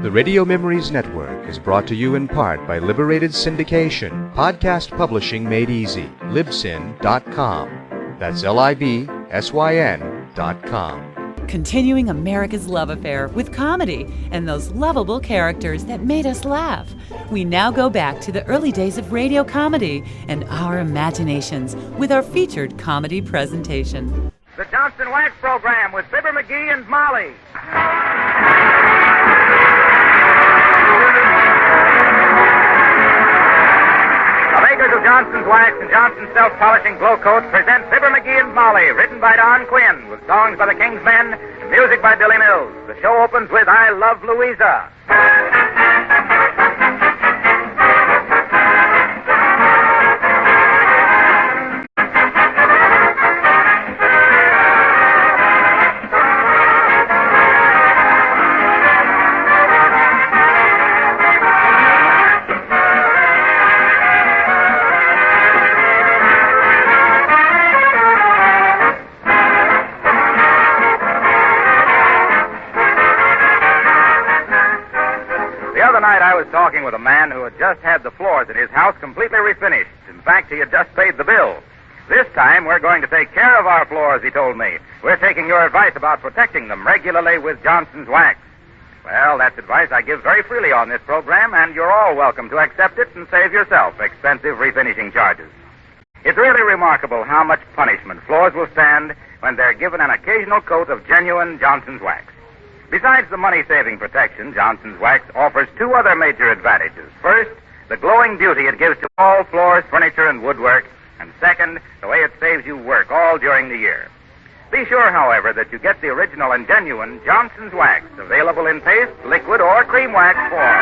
The Radio Memories Network is brought to you in part by Liberated Syndication, podcast publishing made easy, libsyn.com. That's LIBSYN.com. Continuing America's love affair with comedy and those lovable characters that made us laugh. We now go back to the early days of radio comedy and our imaginations with our featured comedy presentation. The Johnson Wax Program with Fibber McGee and Molly. The makers of Johnson's Wax and Johnson's Self-Polishing Glow Coat present Fibber McGee and Molly, written by Don Quinn, with songs by the King's Men and music by Billy Mills. The show opens with I Love Louisa. Talking with a man who had just had the floors at his house completely refinished. In fact, he had just paid the bill. This time, we're going to take care of our floors, he told me. We're taking your advice about protecting them regularly with Johnson's Wax. Well, that's advice I give very freely on this program, and you're all welcome to accept it and save yourself expensive refinishing charges. It's really remarkable how much punishment floors will stand when they're given an occasional coat of genuine Johnson's Wax. Besides the money-saving protection, Johnson's Wax offers two other major advantages. First, the glowing beauty it gives to all floors, furniture, and woodwork. And second, the way it saves you work all during the year. Be sure, however, that you get the original and genuine Johnson's Wax, available in paste, liquid, or cream wax form.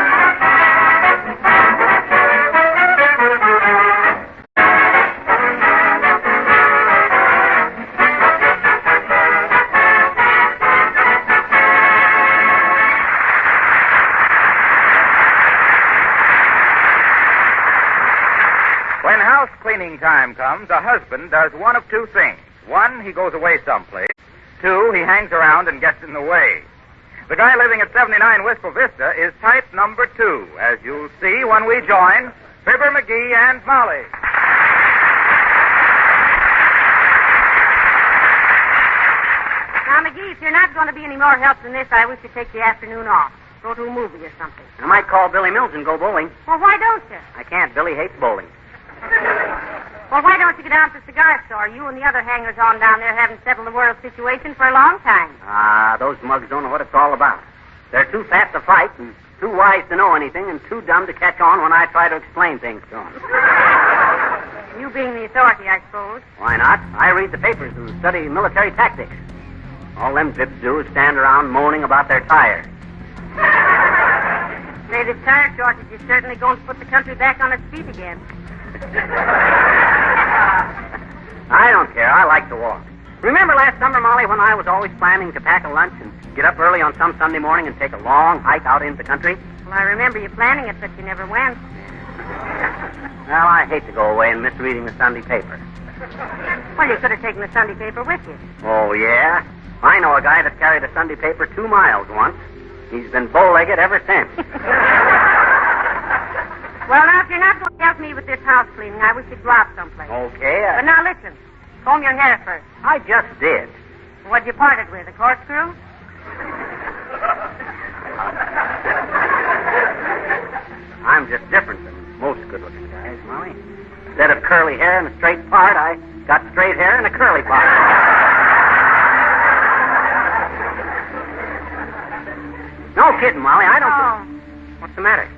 Cleaning time comes, a husband does one of two things. One, he goes away someplace. Two, he hangs around and gets in the way. The guy living at 79 Wistful Vista is type number 2, as you'll see when we join Fibber McGee and Molly. Now, McGee, if you're not going to be any more help than this, I wish you'd take the afternoon off. Go to a movie or something. I might call Billy Mills and go bowling. Well, why don't you? I can't. Billy hates bowling. Well, why don't you go down to the cigar store? You and the other hangers-on down there haven't settled the world situation for a long time. Those mugs don't know what it's all about. They're too fast to fight and too wise to know anything and too dumb to catch on when I try to explain things to them. You being the authority, I suppose. Why not? I read the papers and study military tactics. All them zips do is stand around moaning about their tires. Say, this tire shortage is certainly going to put the country back on its feet again. I don't care. I like to walk. Remember last summer, Molly, when I was always planning to pack a lunch and get up early on some Sunday morning and take a long hike out into the country? Well, I remember you planning it, but you never went. Well, I hate to go away and miss reading the Sunday paper. Well, you could have taken the Sunday paper with you. Oh, yeah? I know a guy that carried a Sunday paper 2 miles once. He's been bow-legged ever since. Well, now, if you're not going to help me with this house cleaning, I wish you'd go out someplace. Okay. But now, listen. Comb your hair first. I just did. What'd you part it with, a corkscrew? I'm just different than most good-looking guys, Molly. Instead of curly hair and a straight part, I got straight hair and a curly part. No kidding, Molly. I don't... Oh. What's the matter?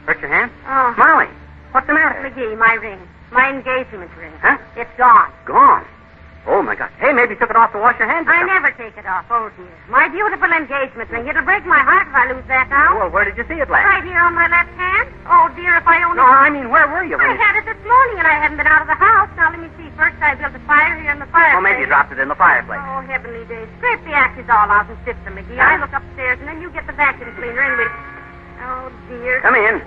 Hurt your hand? Oh. Molly, what's the matter? McGee, my ring. My engagement ring. Huh? It's gone. Gone. Oh, my God. Hey, maybe you took it off to wash your hands. I never take it off. Oh, dear. My beautiful engagement ring. It'll break my heart if I lose that now. Well, where did you see it last? Right here on my left hand. Oh, dear, if I only... No, I mean, where were you? I had it this morning, and I haven't been out of the house. Now, let me see. First, I built a fire here in the fireplace. Well, maybe you dropped it in the fireplace. Oh, heavenly days. Scrape the ashes all out and sift them, McGee. I look upstairs, and then you get the vacuum cleaner, and we'll... Oh, dear. Come in.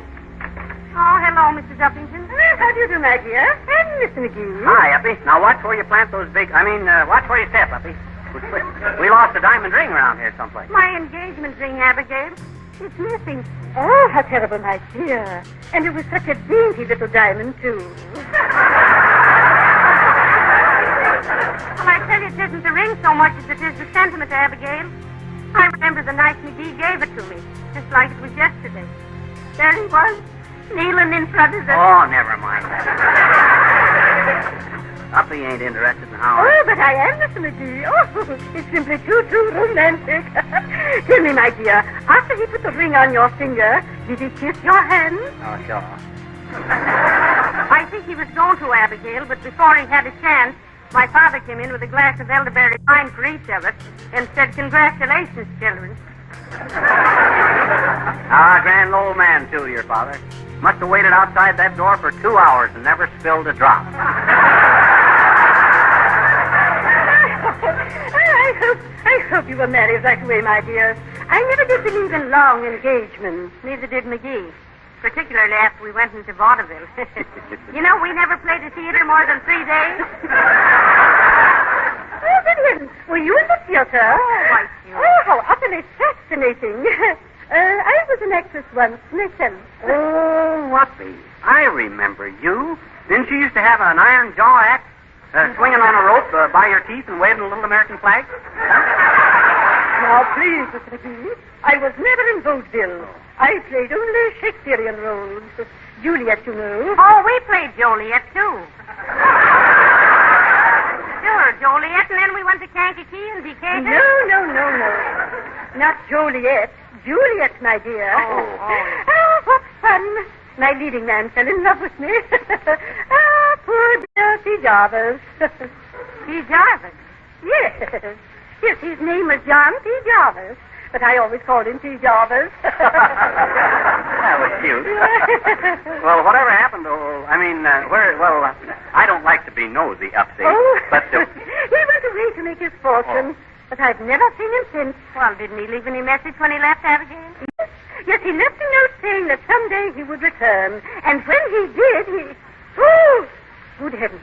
Oh, hello, Mrs. Uppington. How do you do, Maggie? And Mr. McGee. Hi, Uppy. Now watch where you plant those big... watch where you step, Uppy. We lost a diamond ring around here someplace. My engagement ring, Abigail. It's missing. Oh, how terrible, my dear. And it was such a dainty little diamond, too. Well, I tell you, it isn't the ring so much as it is the sentiment, Abigail. I remember the night McGee gave it to me, just like it was yesterday. There he was, kneeling in front of the... Oh, never mind that. Uppy ain't interested in how... Oh, but I am, Mr. McGee. Oh, it's simply too romantic. Tell me, my dear, after he put the ring on your finger, did he kiss your hand? Oh, sure. I think he was going to, Abigail, but before he had a chance, my father came in with a glass of elderberry wine for each of us and said, "Congratulations, children." Grand old man, too, your father. Must have waited outside that door for 2 hours and never spilled a drop. I hope you were married right away, my dear. I never did believe in long engagements. Neither did McGee. Particularly after we went into vaudeville. You know, we never played a theater more than 3 days. Oh, good heavens. Were you in the theater? Oh, why, you. Oh, how utterly fascinating. I was an actress once, myself. Oh, Uppy. I remember you. Didn't you used to have an iron jaw act? Swinging on a rope by your teeth and waving a little American flag? Now, please, Mr. McGee, I was never in vaudeville. I played only Shakespearean roles. Juliet, you know. Oh, we played Joliet, too. Sure, Joliet, and then we went to Kankakee and Decatur. No. Not Joliet. Juliet, my dear. Oh, what fun. My leading man fell in love with me. Poor dear T. Jarvis. T. Jarvis? Yes. Yes, his name was John T. Jarvis. But I always called him T. Jarvis. That was cute. Well, whatever happened to... I don't like to be nosy, Uppy. Oh, but... he went away to make his fortune. But I've never seen him since. Well, didn't he leave any message when he left, Abigail? Yes, he left a note saying that someday he would return. And when he did, he... Oh, good heavens.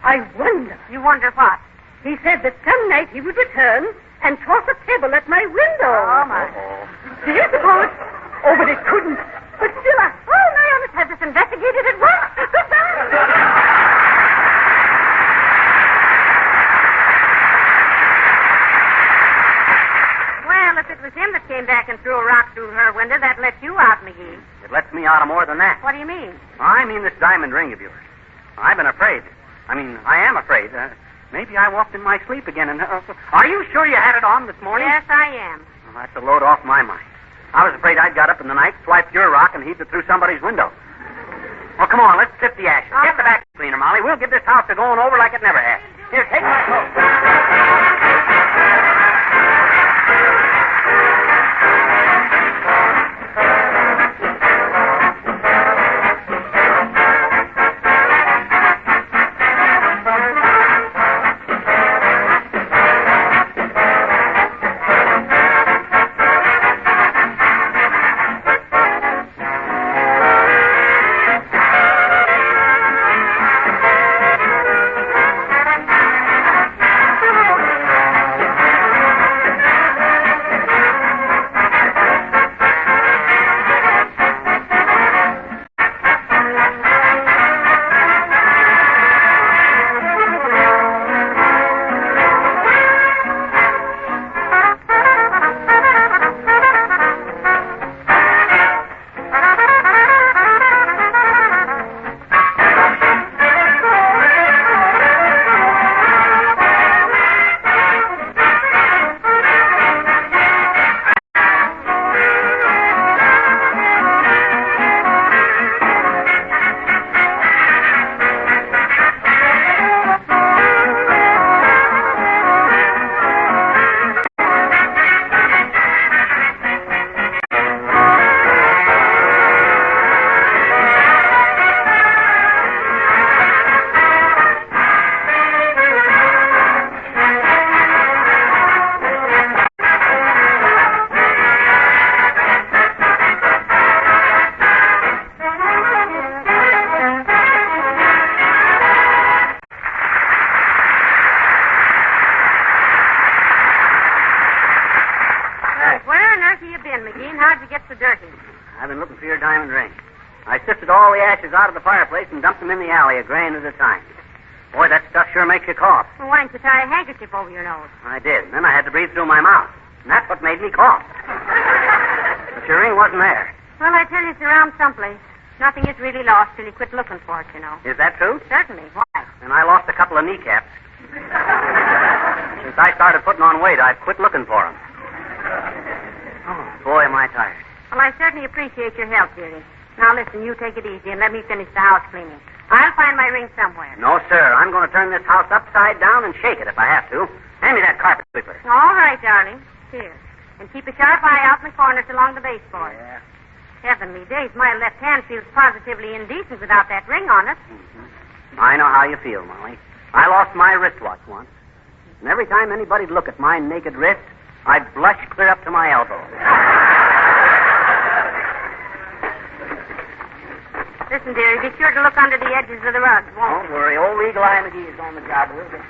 I wonder. You wonder what? He said that some night he would return and toss a pebble at my window. Oh, my. Do you suppose? Oh, but it couldn't. But still, I must have this investigated at once. Goodbye. Well, if it was him that came back and threw a rock through her window, that lets you out, McGee. It lets me out of more than that. What do you mean? I mean this diamond ring of yours. I've been afraid. I am afraid. Maybe I walked in my sleep again and... are you sure you had it on this morning? Yes, I am. Well, that's a load off my mind. I was afraid I'd got up in the night, swiped your rock, and heaved it through somebody's window. Well, come on, let's sift the ashes. Get the vacuum cleaner, Molly. We'll get this house to going over like it never has. Here, take my coat. so dirty? I've been looking for your diamond ring. I sifted all the ashes out of the fireplace and dumped them in the alley, a grain at a time. Boy, that stuff sure makes you cough. Well, why didn't you tie a handkerchief over your nose? I did, and then I had to breathe through my mouth. And that's what made me cough. But your ring wasn't there. Well, I tell you, it's around someplace. Nothing is really lost till you quit looking for it, you know. Is that true? Certainly. Why? And I lost a couple of kneecaps. Since I started putting on weight, I've quit looking for them. Oh, boy, am I tired. Well, I certainly appreciate your help, dearie. Now, listen, you take it easy and let me finish the house cleaning. I'll find my ring somewhere. No, sir. I'm going to turn this house upside down and shake it if I have to. Hand me that carpet sweeper. All right, darling. Here. And keep a sharp eye out in the corners along the baseboard. Yeah. Heavenly days, my left hand feels positively indecent without that ring on it. I know how you feel, Molly. I lost my wristwatch once. And every time anybody'd look at my naked wrist, I'd blush clear up to my elbow. Listen, dearie, be sure to look under the edges of the rugs, won't Don't worry. Old Eagle Eye McGee is on the job a little bit.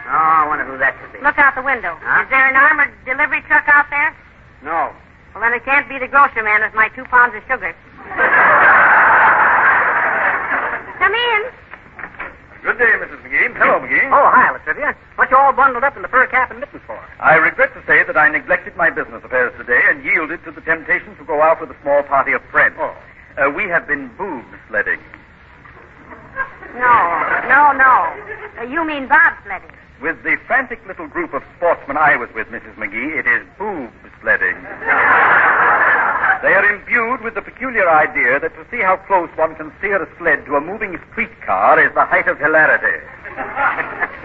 Oh, I wonder who that could be. you? Look out the window. Huh? Is there an armored delivery truck out there? No. Well, then it can't be the grocer man with my 2 pounds of sugar. Come in. Good day, Mrs. McGee. Hello, McGee. Oh, hi, Latrivia. What you all bundled up in the fur cap and mittens for? I regret to say that I neglected my business affairs today and yielded to the temptation to go out with a small party of friends. Oh. We have been boob sledding. No. You mean bobsledding. With the frantic little group of sportsmen I was with, Mrs. McGee, it is boob sledding. They are imbued with the peculiar idea that to see how close one can steer a sled to a moving streetcar is the height of hilarity.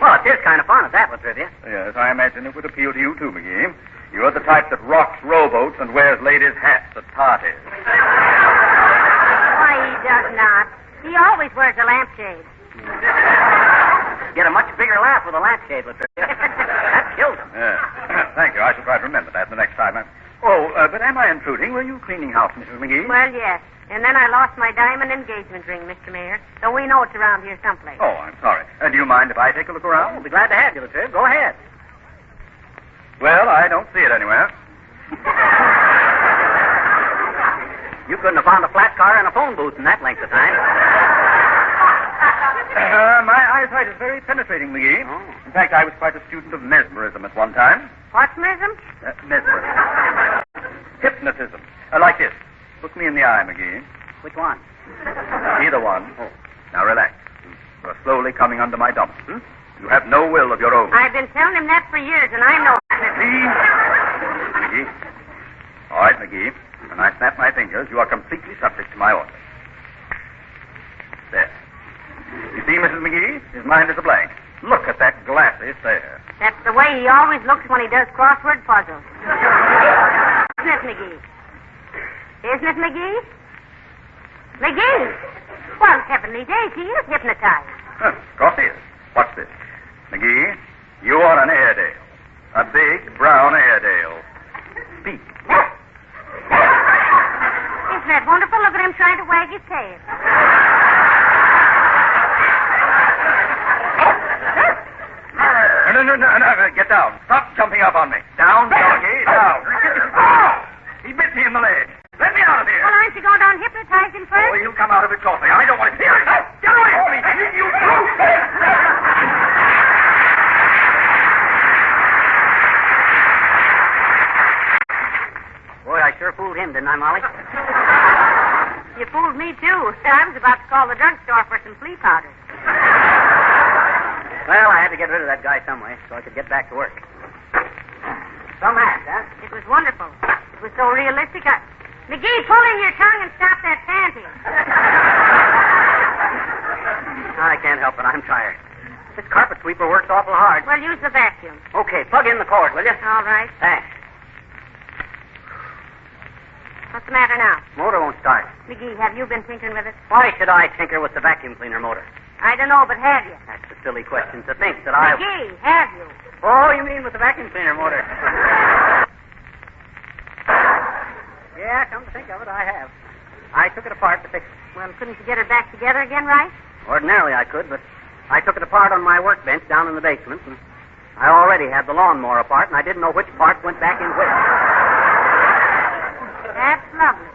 Well, it is kind of fun at that, Latrivia. Yes, I imagine it would appeal to you too, McGee. You're the type that rocks rowboats and wears ladies' hats at parties. Why, he does not. He always wears a lampshade. Get a much bigger laugh with a lampshade, Latrivia. That kills him. Thank you. I shall try to remember that the next time. But am I intruding? Were you cleaning house, Mrs. McGee? Well, yes. And then I lost my diamond engagement ring, Mr. Mayor. So we know it's around here someplace. Oh, I'm sorry. Do you mind if I take a look around? I'll be glad to have you, Latriv. Go ahead. Well, I don't see it anywhere. You couldn't have found a flat car and a phone booth in that length of time. My eyesight is very penetrating, McGee. Oh. In fact, I was quite a student of mesmerism at one time. What's mesm? Mesmerism. Hypnotism. Like this. Look me in the eye, McGee. Which one? Either one. Oh. Now relax. You are slowly coming under my dominance. You have no will of your own. I've been telling him that for years, and I know. McGee. All right, McGee. When I snap my fingers, you are completely subject to my orders. There. You see, Mrs. McGee? His mind is a blank. Look at that glassy stare. That's the way he always looks when he does crossword puzzles. Isn't it, McGee? Isn't it, McGee? McGee! Well, heavenly days, he is hypnotized. Of course he is. Watch this. McGee, you are an Airedale. A big, brown Airedale. Speak. Isn't that wonderful? Look at him trying to wag his tail. No. Get down. Stop jumping up on me. Down, doggy, down. He bit me in the leg. Let me out of here. Well, aren't you going down hypnotizing first? Oh, he'll come out of it shortly. I don't want to see him. Get away from me. You brute. Boy, I sure fooled him, didn't I, Molly? You fooled me, too. I was about to call the drugstore for some flea powder. Well, I had to get rid of that guy some way so I could get back to work. Some act, huh? It was wonderful. It was so realistic. McGee, pull in your tongue and stop that panting. I can't help it. I'm tired. This carpet sweeper works awful hard. Well, use the vacuum. Okay, plug in the cord, will you? All right. Thanks. What's the matter now? Motor won't start. McGee, have you been tinkering with it? Why should I tinker with the vacuum cleaner motor? I don't know, but have you? That's a silly question to think that I... McGee, have you? Oh, you mean with the vacuum cleaner motor? Yeah, come to think of it, I have. I took it apart to fix it. Well, couldn't you get her back together again, right? Ordinarily I could, but I took it apart on my workbench down in the basement, and I already had the lawnmower apart, and I didn't know which part went back in which. That's lovely.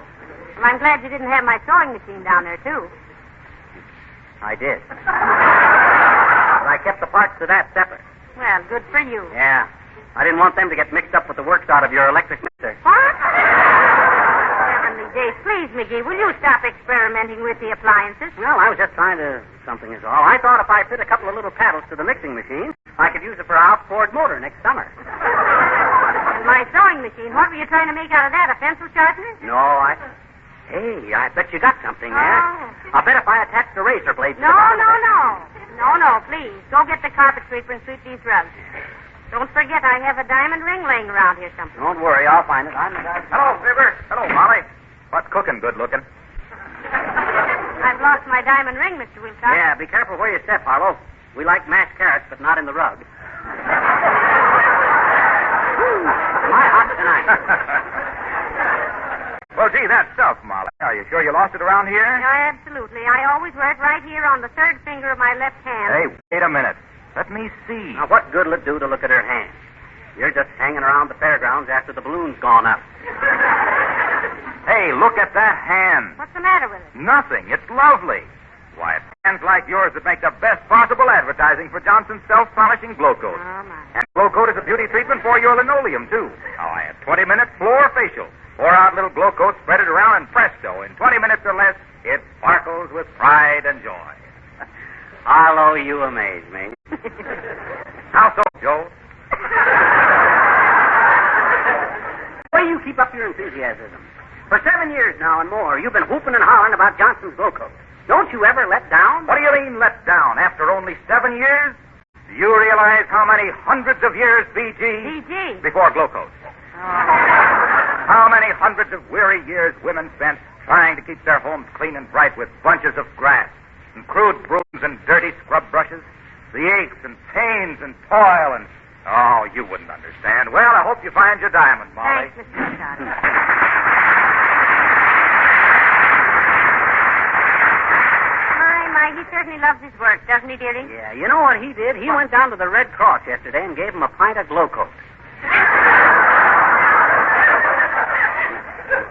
Well, I'm glad you didn't have my sewing machine down there, too. I did. But I kept the parts to that separate. Well, good for you. Yeah. I didn't want them to get mixed up with the works out of your electric mixer. What? Heavenly days, please, McGee, will you stop experimenting with the appliances? Well, I was just trying to... something is all. I thought if I fit a couple of little paddles to the mixing machine, I could use it for a house-poured motor next summer. And my sewing machine, what were you trying to make out of that, a pencil sharpener? No, Hey, I bet you got something there. Oh. I'll bet if I attached the razor blades to No, the bottom of it. No, please. Go get the carpet sweeper and sweep these rugs. Don't forget, I have a diamond ring laying around here somewhere. Don't worry, I'll find it. I'm the guy. Hello, Fibber. Hello, Molly. What's cooking good looking? I've lost my diamond ring, Mr. Wilcox. Yeah, be careful where you step, Harlow. We like mashed carrots, but not in the rug. My hot tonight. Well, gee, that stuff, Molly. Are you sure you lost it around here? No, absolutely. I always wear it right here on the third finger of my left hand. Hey, wait a minute. Let me see. Now, what good will it do to look at her hand? You're just hanging around the fairgrounds after the balloon's gone up. Hey, look at that hand. What's the matter with it? Nothing. It's lovely. Why, it's hands like yours that make the best possible advertising for Johnson's self-polishing glow coat. Oh, my. And glow coat is a beauty treatment for your linoleum, too. Oh, I have 20-minute floor facial. Pour out little glow coat, spread it around, and presto, in 20 minutes or less, it sparkles with pride and joy. Harlow, you amaze me. How so, Joe? Why do you keep up your enthusiasm? For 7 years now and more, you've been whooping and hollering about Johnson's glow coat. Don't you ever let down? What do you mean, let down? After only 7 years? Do you realize how many hundreds of years, BG? before glow coat? How many hundreds of weary years women spent trying to keep their homes clean and bright with bunches of grass and crude brooms and dirty scrub brushes? The aches and pains and toil and... Oh, you wouldn't understand. Well, I hope you find your diamond, Molly. Thanks, Mr. Wilcox. My, he certainly loves his work, doesn't he, dearie? Yeah, you know what he did? He went down to the Red Cross yesterday and gave him a pint of glow coat.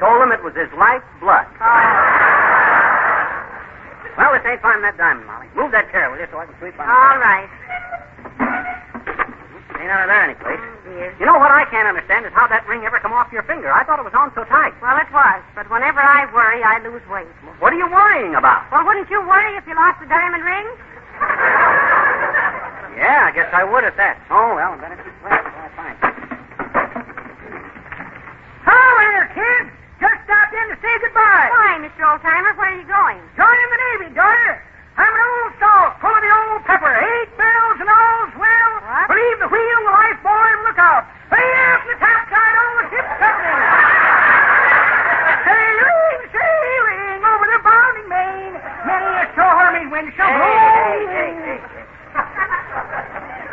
Told him it was his life blood. Well, this ain't finding that diamond, Molly. Move that chair, will you, so I can sweep on All right. Ain't out of there any place. Oh, dear. You know what I can't understand is how that ring ever come off your finger. I thought it was on so tight. Well, it was, but whenever I worry, I lose weight. What are you worrying about? Well, wouldn't you worry if you lost the diamond ring? Yeah, I guess I would at that. Oh, well, I'm better keep playing until I find it. Hello there, kids. Just stopped in to say goodbye. Why, Mr. Oldtimer, where are you going? Joining the Navy, daughter. I'm an old salt full of the old pepper. 8 barrels and all's well. What? Believe the wheel, the lifebuoy, and look out. Lay up the topside, all the ship's company. Sailing over the bounding main. Many a stormy wind shall blow. Hey.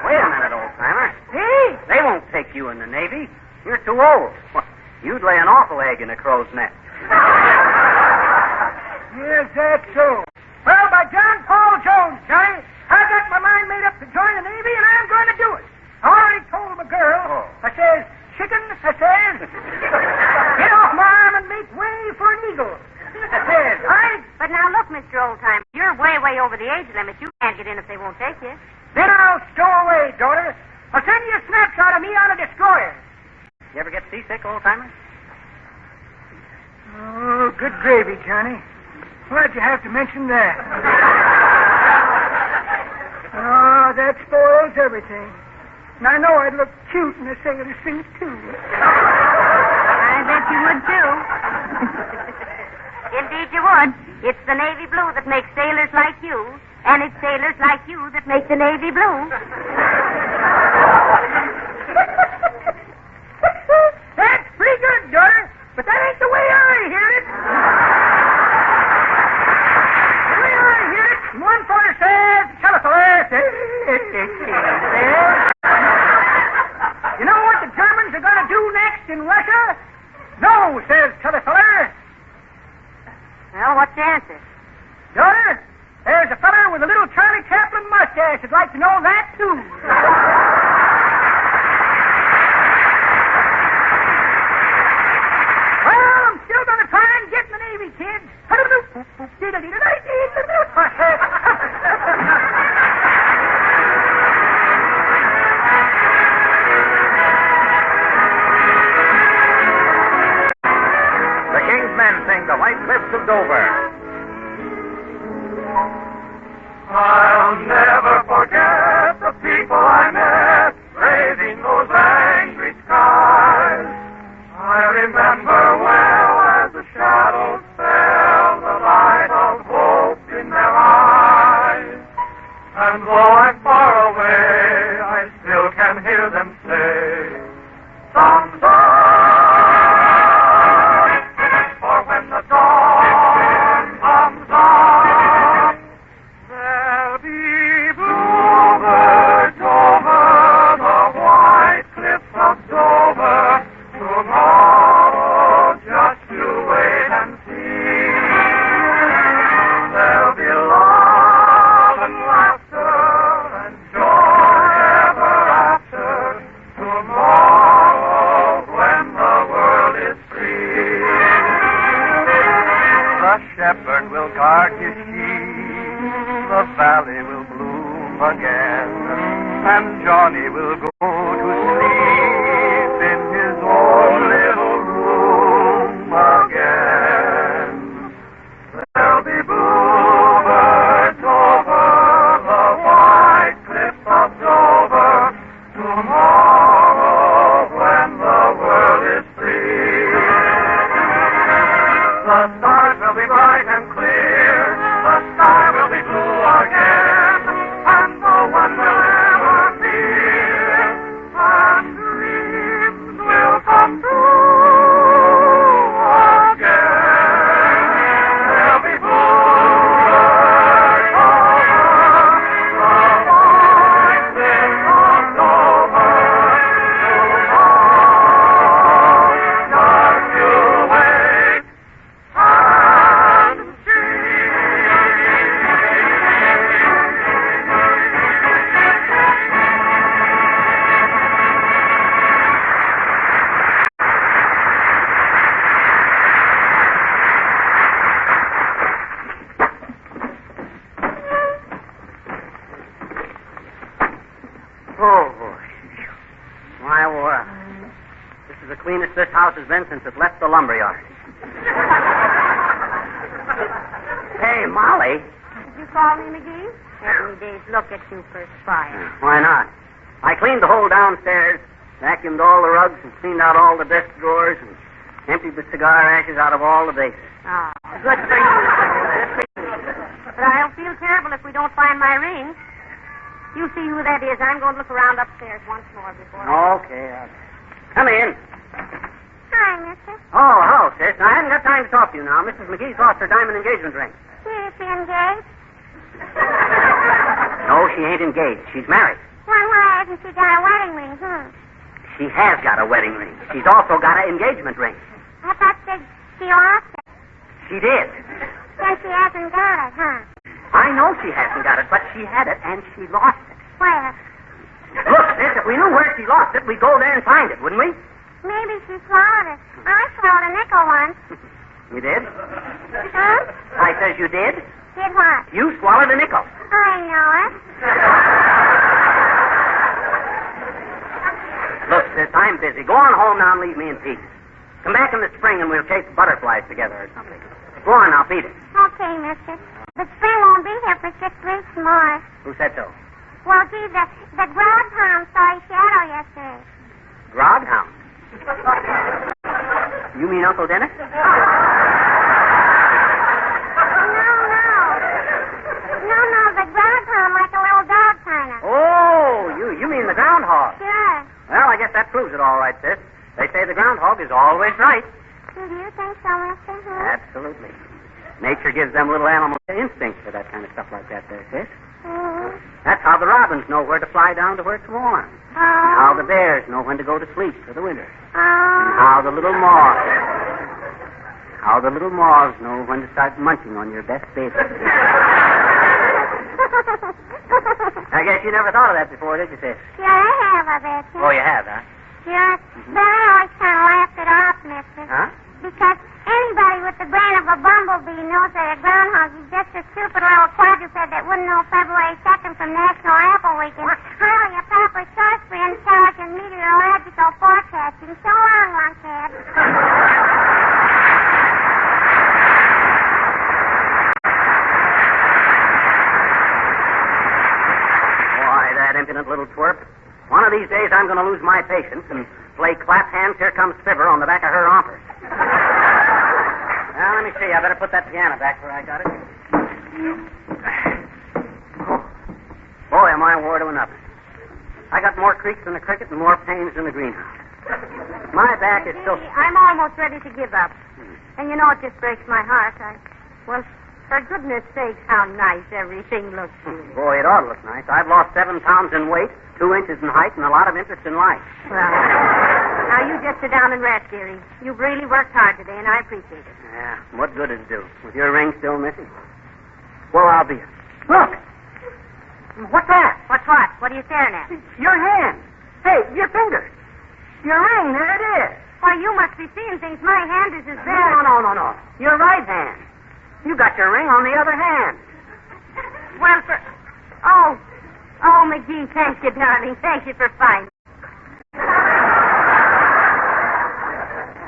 Wait a minute, old-timer. Hey? They won't take you in the Navy. You're too old. You'd lay an awful egg in a crow's nest. Yes, that's so. Well, by John Paul Jones, Johnny, I got my mind made up to join the Navy, and I'm going to do it. I already told my girl. Oh. I says, chicken, I says, get off my arm and make way for an eagle. I says, But now look, Mr. Oldtimer, you're way over the age limit. You can't get in if they won't take you. then I'll stow away, daughter. I'll send you a snapshot of me on a destroyer. You ever get seasick, old-timer? Oh, good gravy, Johnny. Why'd you have to mention that? Oh, that spoils everything. And I know I'd look cute in a sailor suit, too. I bet you would, too. Indeed you would. It's the navy blue that makes sailors like you, and it's sailors like you that make the navy blue. That's pretty good, daughter, but that ain't the way I hear it. The way I hear it, one fellow says, telephone says, you know what the Germans are going to do next in Russia? No, says telephone. Well, what's the answer? Daughter, there's a feller with a little Charlie Chaplin mustache that'd like to know that, too. Well, I'm still The King's Men sing The White Cliffs of Dover. I'll never forget the people I met braving those angry skies. I remember well as the shadows fell, the light of hope in their eyes. And though I'm far away, I still can hear them say, someday, for when the dawn comes on, there'll be bluebirds over the white cliffs of Dover. Tomorrow, just you wait and see. There'll be love and laughter and joy ever after. Tomorrow, when the world is free. The shepherd will guard his sheep. The valley will bloom again. And Johnny will go to sleep in his own little room again. There'll be bluebirds over the white cliffs of Dover. Tomorrow, when the world is free. The stars will be bright and clear. The sky will be blue again. And no one will ever fear. And dreams will come true again. There'll be bluebirds over the white cliffs of Dover. Tomorrow, just you wait and see. Oh, boy. My word. This is the cleanest this house has been since it left the lumberyard. Hey, Molly. Did you call me, McGee? Every day's look at you perspire. Why not? I cleaned the whole downstairs, vacuumed all the rugs, and cleaned out all the desk drawers, and emptied the cigar ashes out of all the vases. Oh, good for you. Good for you. But I'll feel terrible if we don't find my ring. You see who that is. I'm going to look around upstairs once more before Okay. Come in. Hi, mister. Oh, hello, sis. I haven't got time to talk to you now. Mrs. McGee's lost her diamond engagement ring. Is she engaged? No, she ain't engaged. She's married. Why hasn't she got a wedding ring, She has got a wedding ring. She's also got an engagement ring. I thought she lost it. She did. Then she hasn't got it, I know she hasn't got it, but she had it and she lost it. Where? Look, sis, if we knew where she lost it, we'd go there and find it, wouldn't we? Maybe she swallowed it. I swallowed a nickel once. You did? Huh? I says you did? Did what? You swallowed a nickel. I know it. Look, sis, I'm busy. Go on home now and leave me in peace. Come back in the spring and we'll chase butterflies together or something. Go on now, beat it. Okay, mister. The spring won't be here for 6 weeks more. Who said so? Well, gee, the groghound saw his shadow yesterday. Groghound. You mean Uncle Dennis? No. The groghound, like a little dog, kind of. Oh, you mean the groundhog. Sure. Well, I guess that proves it all right, sis. They say the groundhog is always right. Do you think so, mister? Absolutely. Nature gives them little animal instincts for that kind of stuff like that there, sis. That's how the robins know where to fly down to where it's warm. How the bears know when to go to sleep for the winter. And how the little moths know when to start munching on your best baby. I guess you never thought of that before, did you, sis? Sure, I have, I bet you. Oh, you have, huh? Sure. But I always kind of laughed it off, mister. Huh? Because anybody with the brain of a bumblebee knows that a groundhog is just a stupid little quadruped that wouldn't know February 2nd from National Apple Weekend. Highly a proper source for intelligent meteorological forecasting. So long, Lunkhead. Why, that impudent little twerp. One of these days I'm going to lose my patience and play clap hands, here comes Fibber on the back of her rompers. Now, let me see. I better put that piano back where I got it. Oh. Boy, am I wore to enough. I got more creaks in the cricket and more pains in the greenhouse. My back is still... I'm almost ready to give up. And you know, it just breaks my heart. Well, for goodness sakes, how nice everything looks to me. Boy, it ought to look nice. I've lost 7 pounds in weight, 2 inches in height, and a lot of interest in life. Well, now you just sit down and rest, dearie. You've really worked hard today, and I appreciate it. Yeah, what good does it do? With your ring still missing? Well, I'll be... Look! What's that? What's what? What are you staring at? Your hand. Hey, your finger. Your ring, there it is. Why, you must be seeing things. My hand is as bad. No. Your right hand. You got your ring on the other hand. Well, Oh, McGee, thank you, darling. Thank you for finding.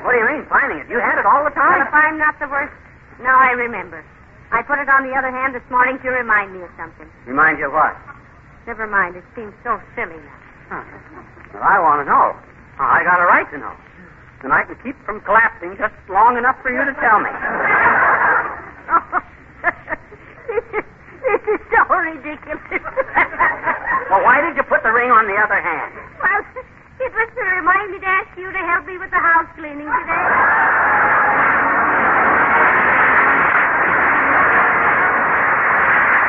What do you mean, finding it? You had it all the time? Well, if I'm not the worst... Now I remember. I put it on the other hand this morning to remind me of something. Remind you of what? Never mind. It seems so silly now. Huh. Well, I want to know. I got a right to know. And I can keep from collapsing just long enough for you to tell me. This is so ridiculous. Well, why did you put the ring on the other hand? Well, it was to remind me to ask you to help me with the house cleaning today.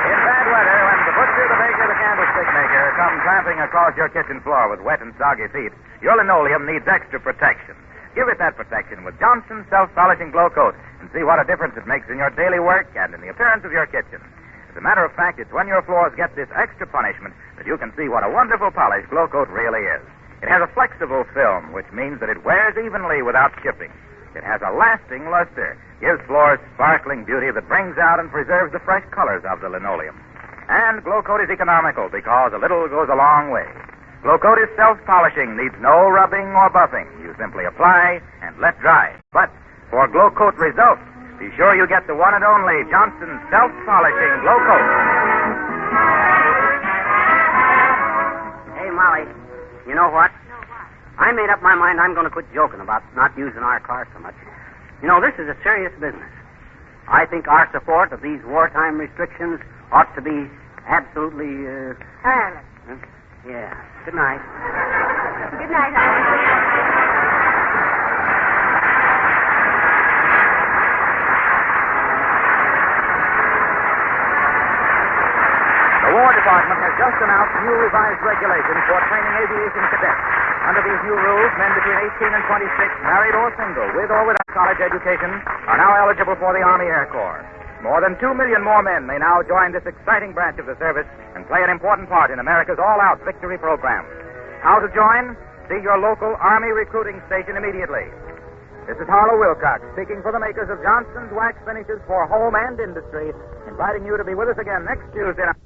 In bad weather, when the butcher, the baker, the candlestick maker come tramping across your kitchen floor with wet and soggy feet, your linoleum needs extra protection. Give it that protection with Johnson's self-polishing glow coat and see what a difference it makes in your daily work and in the appearance of your kitchen. As a matter of fact, it's when your floors get this extra punishment that you can see what a wonderful polish glow coat really is. It has a flexible film, which means that it wears evenly without chipping. It has a lasting luster, gives floors sparkling beauty that brings out and preserves the fresh colors of the linoleum. And glow coat is economical because a little goes a long way. Glow coat is self-polishing, needs no rubbing or buffing. You simply apply and let dry. But for glow coat results, be sure you get the one and only Johnson's self-polishing glow coat. Hey, Molly, you know what? I made up my mind I'm going to quit joking about not using our car so much. You know, this is a serious business. I think our support of these wartime restrictions ought to be absolutely, Ireland. Yeah. Good night. Good night, Ireland. The War Department has just announced new revised regulations for training aviation cadets. Under these new rules, men between 18 and 26, married or single, with or without college education, are now eligible for the Army Air Corps. More than 2 million more men may now join this exciting branch of the service and play an important part in America's all-out victory program. How to join? See your local Army recruiting station immediately. This is Harlow Wilcox, speaking for the makers of Johnson's Wax Finishes for Home and Industry, inviting you to be with us again next Tuesday night.